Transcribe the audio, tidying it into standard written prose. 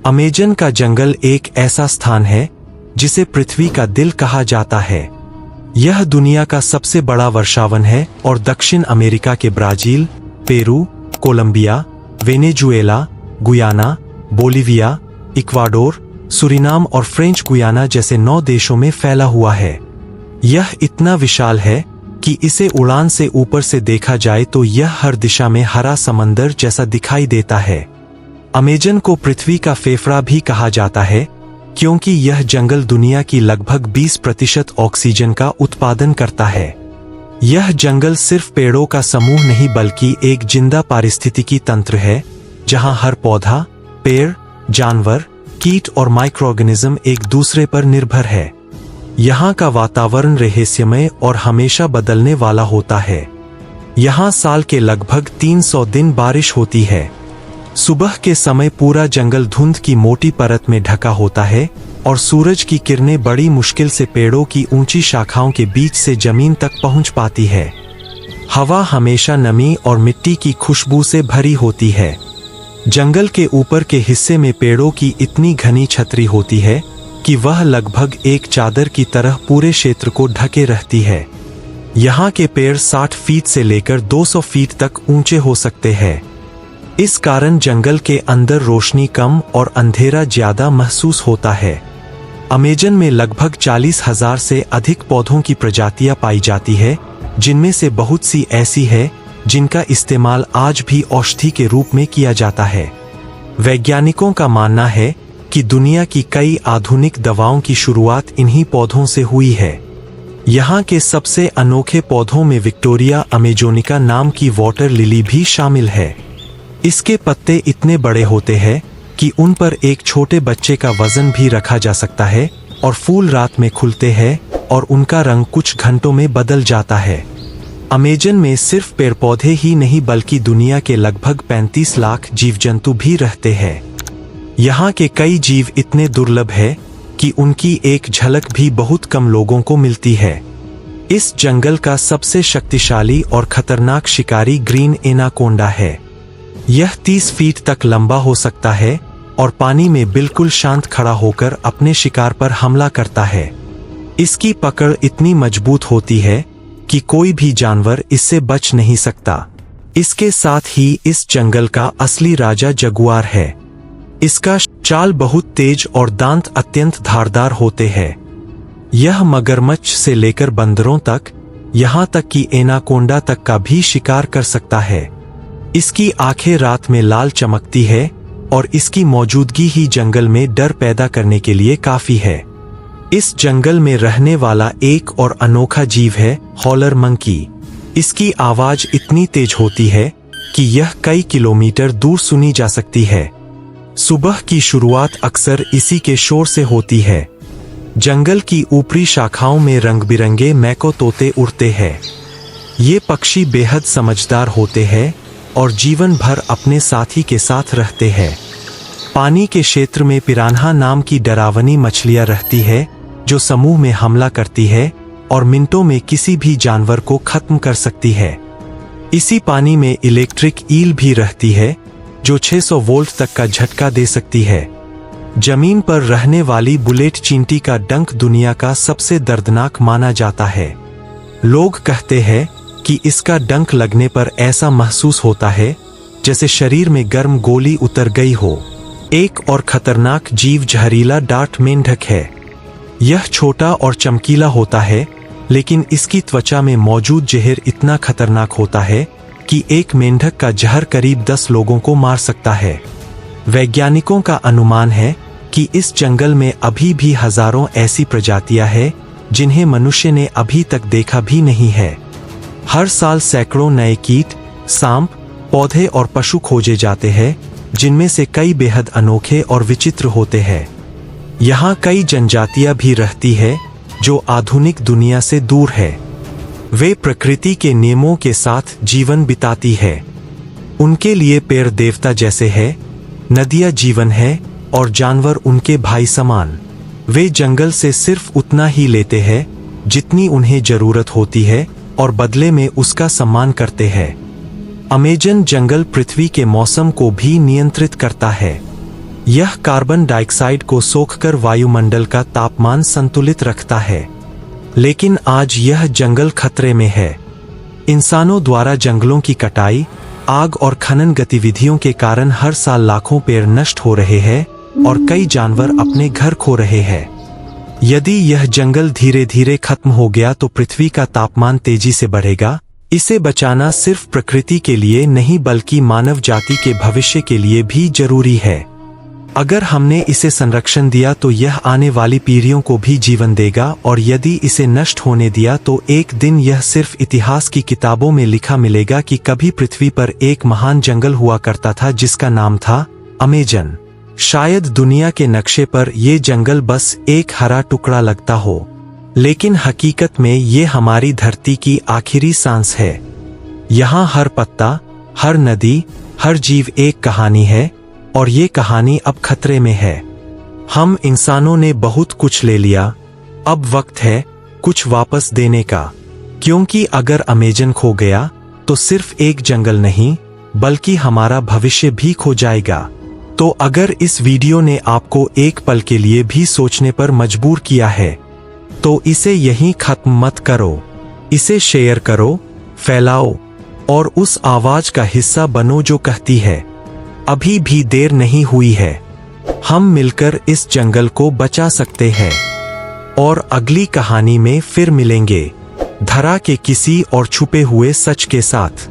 Amazon का जंगल एक ऐसा स्थान है जिसे पृथ्वी का दिल कहा जाता है। यह दुनिया का सबसे बड़ा वर्षावन है और दक्षिण अमेरिका के Brazil, Peru, Colombia, Venezuela, Guyana, Bolivia, Ecuador, Suriname और फ्रेंच गुयाना जैसे 9 देशों में फैला हुआ है। यह इतना विशाल है कि इसे उड़ान से ऊपर से देखा जाए तो यह हर दिशा में हरा समंदर जैसा दिखाई देता है। अमेजन को पृथ्वी का फेफड़ा भी कहा जाता है क्योंकि यह जंगल दुनिया की लगभग 20% ऑक्सीजन का उत्पादन करता है। यह जंगल सिर्फ पेड़ों का समूह नहीं बल्कि एक जिंदा पारिस्थितिकी तंत्र है जहां हर पौधा, पेड़, जानवर, कीट और माइक्रोऑर्गेनिज्म एक दूसरे पर निर्भर है। यहाँ का वातावरण रहस्यमय और हमेशा बदलने वाला होता है। यहाँ साल के लगभग 300 दिन बारिश होती है। सुबह के समय पूरा जंगल धुंध की मोटी परत में ढका होता है और सूरज की किरणें बड़ी मुश्किल से पेड़ों की ऊंची शाखाओं के बीच से जमीन तक पहुंच पाती है। हवा हमेशा नमी और मिट्टी की खुशबू से भरी होती है। जंगल के ऊपर के हिस्से में पेड़ों की इतनी घनी छतरी होती है कि वह लगभग एक चादर की तरह पूरे क्षेत्र को ढके रहती है। यहाँ के पेड़ 60 फीट से लेकर 200 फीट तक ऊंचे हो सकते हैं। इस कारण जंगल के अंदर रोशनी कम और अंधेरा ज्यादा महसूस होता है। अमेजन में लगभग 40,000 से अधिक पौधों की प्रजातियां पाई जाती है, जिनमें से बहुत सी ऐसी है जिनका इस्तेमाल आज भी औषधि के रूप में किया जाता है। वैज्ञानिकों का मानना है कि दुनिया की कई आधुनिक दवाओं की शुरुआत इन्हीं पौधों से हुई है। यहाँ के सबसे अनोखे पौधों में विक्टोरिया अमेजोनिका नाम की वाटर लिली भी शामिल है। इसके पत्ते इतने बड़े होते हैं कि उन पर एक छोटे बच्चे का वजन भी रखा जा सकता है और फूल रात में खुलते हैं और उनका रंग कुछ घंटों में बदल जाता है। अमेजन में सिर्फ पेड़ पौधे ही नहीं बल्कि दुनिया के लगभग 35 लाख जीव जंतु भी रहते हैं। यहाँ के कई जीव इतने दुर्लभ है कि उनकी एक झलक भी बहुत कम लोगों को मिलती है। इस जंगल का सबसे शक्तिशाली और खतरनाक शिकारी ग्रीन एनाकोंडा है। यह 30 फीट तक लंबा हो सकता है और पानी में बिल्कुल शांत खड़ा होकर अपने शिकार पर हमला करता है। इसकी पकड़ इतनी मजबूत होती है कि कोई भी जानवर इससे बच नहीं सकता। इसके साथ ही इस जंगल का असली राजा जगुआर है। इसका चाल बहुत तेज और दांत अत्यंत धारदार होते हैं। यह मगरमच्छ से लेकर बंदरों तक, यहाँ तक कि एनाकोंडा तक का भी शिकार कर सकता है। इसकी आंखें रात में लाल चमकती है और इसकी मौजूदगी ही जंगल में डर पैदा करने के लिए काफी है। इस जंगल में रहने वाला एक और अनोखा जीव है हॉलर मंकी। इसकी आवाज इतनी तेज होती है कि यह कई किलोमीटर दूर सुनी जा सकती है। सुबह की शुरुआत अक्सर इसी के शोर से होती है। जंगल की ऊपरी शाखाओं में रंग बिरंगे मैको तोते उड़ते हैं। ये पक्षी बेहद समझदार होते हैं और जीवन भर अपने साथी के साथ रहते हैं। पानी के क्षेत्र में पिरान्हा नाम की डरावनी मछलियां रहती है जो समूह में हमला करती है और मिनटों में किसी भी जानवर को खत्म कर सकती है। इसी पानी में इलेक्ट्रिक ईल भी रहती है जो 600 वोल्ट तक का झटका दे सकती है। जमीन पर रहने वाली बुलेट चींटी का डंक दुनिया का सबसे दर्दनाक माना जाता है। लोग कहते हैं कि इसका डंक लगने पर ऐसा महसूस होता है जैसे शरीर में गर्म गोली उतर गई हो। एक और खतरनाक जीव जहरीला डार्ट मेंढक है। यह छोटा और चमकीला होता है, लेकिन इसकी त्वचा में मौजूद जहर इतना खतरनाक होता है कि एक मेंढक का जहर करीब 10 लोगों को मार सकता है। वैज्ञानिकों का अनुमान है कि इस जंगल में अभी भी हजारों ऐसी प्रजातियां हैं जिन्हें मनुष्य ने अभी तक देखा भी नहीं है। हर साल सैकड़ों नए कीट, सांप, पौधे और पशु खोजे जाते हैं, जिनमें से कई बेहद अनोखे और विचित्र होते हैं। यहाँ कई जनजातियां भी रहती है जो आधुनिक दुनिया से दूर है। वे प्रकृति के नियमों के साथ जीवन बिताती है। उनके लिए पेड़ देवता जैसे है, नदियां जीवन है और जानवर उनके भाई समान। वे जंगल से सिर्फ उतना ही लेते हैं जितनी उन्हें जरूरत होती है और बदले में उसका सम्मान करते हैं। अमेजन जंगल पृथ्वी के मौसम को भी नियंत्रित करता है। यह कार्बन डाइऑक्साइड को सोखकर वायुमंडल का तापमान संतुलित रखता है। लेकिन आज यह जंगल खतरे में है। इंसानों द्वारा जंगलों की कटाई, आग और खनन गतिविधियों के कारण हर साल लाखों पेड़ नष्ट हो रहे हैं और कई जानवर अपने घर खो रहे हैं। यदि यह जंगल धीरे धीरे खत्म हो गया तो पृथ्वी का तापमान तेजी से बढ़ेगा। इसे बचाना सिर्फ प्रकृति के लिए नहीं बल्कि मानव जाति के भविष्य के लिए भी जरूरी है। अगर हमने इसे संरक्षण दिया तो यह आने वाली पीढ़ियों को भी जीवन देगा, और यदि इसे नष्ट होने दिया तो एक दिन यह सिर्फ इतिहास की किताबों में लिखा मिलेगा कि कभी पृथ्वी पर एक महान जंगल हुआ करता था जिसका नाम था अमेजन। शायद दुनिया के नक्शे पर यह जंगल बस एक हरा टुकड़ा लगता हो, लेकिन हकीकत में ये हमारी धरती की आखिरी सांस है। यहाँ हर पत्ता, हर नदी, हर जीव एक कहानी है, और ये कहानी अब खतरे में है। हम इंसानों ने बहुत कुछ ले लिया, अब वक्त है कुछ वापस देने का। क्योंकि अगर अमेजन खो गया तो सिर्फ एक जंगल नहीं बल्कि हमारा भविष्य भी खो जाएगा। तो अगर इस वीडियो ने आपको एक पल के लिए भी सोचने पर मजबूर किया है तो इसे यहीं खत्म मत करो। इसे शेयर करो, फैलाओ और उस आवाज का हिस्सा बनो जो कहती है अभी भी देर नहीं हुई है। हम मिलकर इस जंगल को बचा सकते हैं। और अगली कहानी में फिर मिलेंगे धरा के किसी और छुपे हुए सच के साथ।